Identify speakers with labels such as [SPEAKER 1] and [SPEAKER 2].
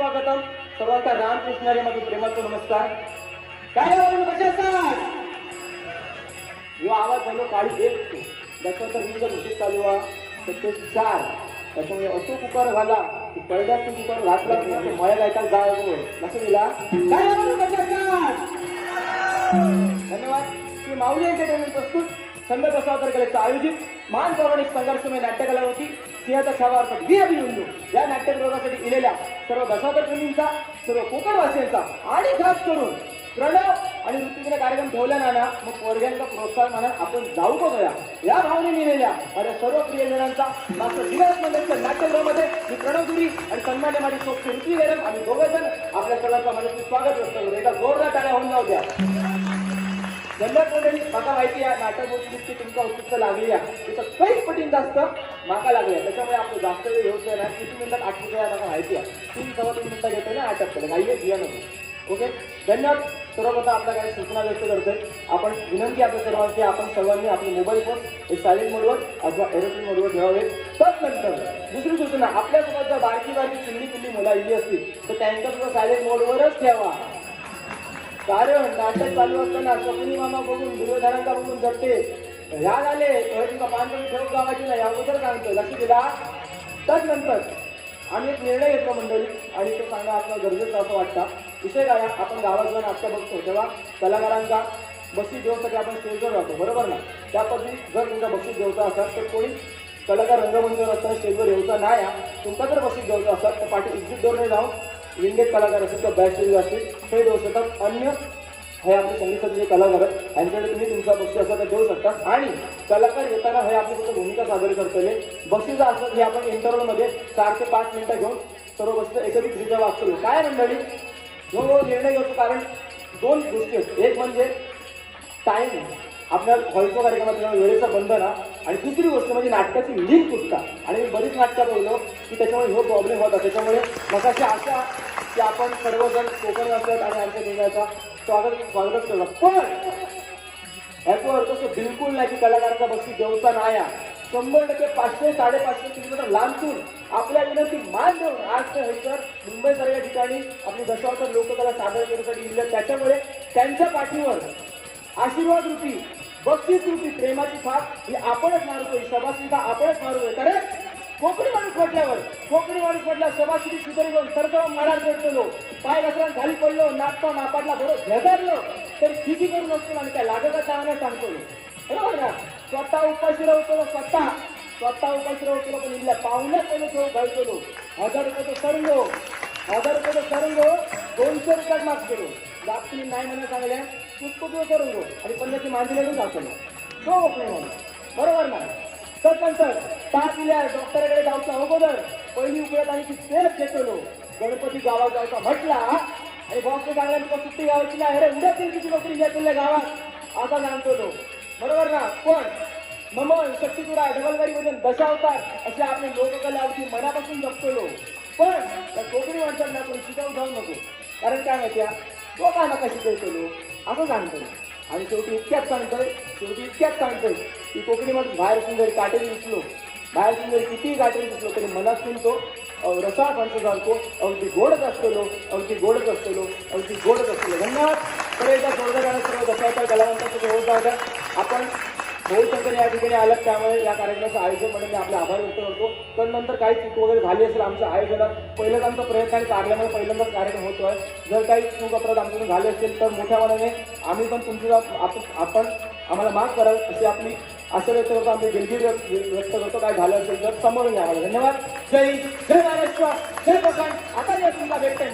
[SPEAKER 1] सुस्वागतम. सर्वांचा रामकृष्णारी मध्ये प्रेमाचा नमस्कार. काय हो कशा असतात? यो आवाज झालो काळी एक त्याच्यानंतर विविध घोषित चालू आहे ते 4 त्याच्यामुळे असो कुकर घाला की पडद्यात कुकर घातला मळ्या ऐकायला जावं लक्ष दिला. काय हो कशा असतात? धन्यवाद. श्री माऊली एंटरटेनमेंट प्रस्तुत संत बसवातर कलेचं आयोजित महान पौराणिक संघर्षमय नाट्यकला होती सिंहाचा छावा वी अभिनंदू या नाट्यप्रयोगासाठी इलेल्या सर्व बसवातर प्रेमींचा, सर्व कोकणवासियांचा आणि खास करून प्रणव आणि ऋतूचे कार्यक्रम ठेवला ना मग पोरग्यांचा प्रोत्साहन म्हणून आपण जाऊ बघूया या भावने लिहिलेल्या माझ्या सर्व प्रियजनांचा मास्टर दिवस मंडळच्या नाट्यगृहामध्ये मी प्रणव दुरी आणि सन्मान्य माझे सोबत ऋतू गैरम आणि दोघंजण आपल्या सर्वांचा मनस्वी स्वागत व्यक्त करू. एका जोरदार टाळ्या होऊन जाऊ द्या. धन्यवाद मंडळी. माका माहिती आहे नाटक गोष्टी तुमका उत्सुकता लागली आहे तिथं काहीच पटीन जास्त माका लागली आहे त्याच्यामुळे आपण जास्त वेळ येऊच नाही. किती मिनिटात 8 मिनिटं मला माहिती आहे 3 मिनिटं घेतो ना नाटक केलं काही दिया नको. ओके धन्यवाद. सर्वप्रथम आपल्या काही सूचना व्यक्त करतोय. आपण विनंती आपल्या सर्वांची आपण सर्वांनी आपले मोबाईल फोन हे सायलेंट मोडवर अथवा एरोप्लेन मोडवर ठेवावे. तदनंतर दुसरी सूचना आपल्यासोबत जर बारकी चिल्ली पिल्ली मुलं आली असतील तर त्यांच्या सुद्धा सायलेंट मोडवरच ठेवा. कारण नाटक चालू असताना शकुनी मामा बघून दुर्योधनांचा बघून जगते ह्या झाले तुमचा 5 मिनिट ठेवून गावाची नाही अगोदर सांगतो लक्ष दिला. तदनंतर आम्ही एक निर्णय घेतला मंडळी आणि तो सांगणं आपल्याला गरजेचं असं वाटतं. विषय काय आपण गावात जेव्हा नाट्य बघतो तेव्हा कलाकारांचा बक्षीस देऊसाठी आपण स्टेजवर राहतो बरोबर ना. त्या पद्धती जर तुमचा बक्षीस देऊचा असेल तर कोणी कलाकार रंगमंचावर असताना स्टेजवर येऊचा नाही तुमचा जर बक्षीस देऊचा असेल तर पाठी एक्झिट डोरने जाऊन विंगेट कलाकार असेल किंवा बॅक स्टेज असतील हे देऊ शकतात. अन्य हे आपले संगीताचे जे कलाकार आहेत यांच्याकडे तुम्ही तुमचा बक्षीस असेल तर देऊ शकता. आणि कलाकार येताना हे आपली फक्त भूमिका सादर करतले बक्षीस असं हे आपण इंटरव्ह्यूमध्ये 4 ते 5 मिनिटं घेऊन सर्व बक्षीस एकत्रितरित्या वाचतो. काय मंडळी जो निर्णय घेतो कारण 2 गोष्टी आहेत. एक म्हणजे टाईम आपल्या व्हॉइसच्या कार्यक्रमात वेळेचं बंधन आणि दुसरी गोष्ट म्हणजे नाटकाची लिंक तुटता. आणि मी बरीच नाटकं बोललो की त्याच्यामुळे हो प्रॉब्लेम होता. त्याच्यामुळे मगाशी आशा की आपण सर्वजण कोकणी असतात आणि आमच्या निर्णयाचा स्वागत केलं. पण याचा अर्थ असं बिलकुल नाही की कलाकारांचा बक्षीस देऊचा नाही. 100% 500-550 किलोमीटर लांबून आपल्या विनंती मान देऊन आज तर मुंबईसारख्या ठिकाणी आपली दशावतार लोककला सादर करण्यासाठी दिल्या. त्याच्यामुळे त्यांच्या पाठीवर आशीर्वाद रूपी बक्षीस रूपी प्रेमाची थाप ही आपणच मारतोय. शबासुद्धा आपणच मारतोय. कारण कोकणी माणूस म्हटल्यावर शबासुद्धी सुधारी जाऊन सरसव माळार पडतो पाय घसरण खाली पडलो नाचता नापाडला बरोबर झेजारलो तर खिची करून असतो आणि त्या लागता चांगल्या सांगतो बरोबर ना. स्वतः उपाशी राहतो स्वतः उपाशी राहतो पण इथल्या पाहुण्यात पहिलं ठेवू घालतो 1000 रुपयाचं सरंगो 200 रुपयात मागतो. तुम्ही नाही म्हणून सांगल्या पुष्पत्व करून गो आणि 50ची मांदी लढून दाखवलं तो म्हणून बरोबर ना. तदनंतर ताप दिल्या डॉक्टरकडे जाऊचा अगोदर पहिली उपयोग आणि ती सेफ घेतलो गणपती गावात जायचा म्हटला आणि बॉसने सांगला तुला सुट्टी गावाची नाही अरे उद्या किती नोकरी घ्या गावात असा सांगतो तो बरोबर ना. पण मम शक्तीपुरा डबलगाडी मधून दशावतार असे आपले लोककला अगदी मनापासून जपतो. पण त्या कोकणी माणसांना आपण शिकाऊ जाऊ नको. कारण काय माहिती तो का नका शिकवतो असं सांगतो. आणि शेवटी इतक्यात सांगतोय की कोकणी माणूस बाहेर जरी काटेरी दिसलो जरी कितीही काटेरी दिसलो तरी मनातून तो रसाळ पंच सांगतो अगदी गोडच असतो. धन्यवाद. तर एकदा जोरदार गाणं सर्व दशावतार कलावंतांचं होत जाऊ. आपण भाऊशंकर या ठिकाणी आलं त्यामुळे या कार्यक्रमाचं आयोजन म्हणून मी आपले आभार व्यक्त करतो. तर नंतर काही चूक वगैरे झाली असेल आमच्या आयोजनात पहिल्यांदा आमचा प्रयत्न आणि लागल्यामुळे पहिल्यांदाच कार्यक्रम होतोय. जर काही चूक अपराध आमच्याकडून झाले असेल तर मोठ्या मनाने आम्ही पण तुमची आपण आम्हाला माफ कराल अशी आपली आशा व्यक्त करतो. आम्ही दिलगिरी व्यक्त करतो काय झालं असेल तर समोरून यावं. धन्यवाद. जय हिंद, जय महाराष्ट्र, जय कोकण. आता या तुमचा भेटतोय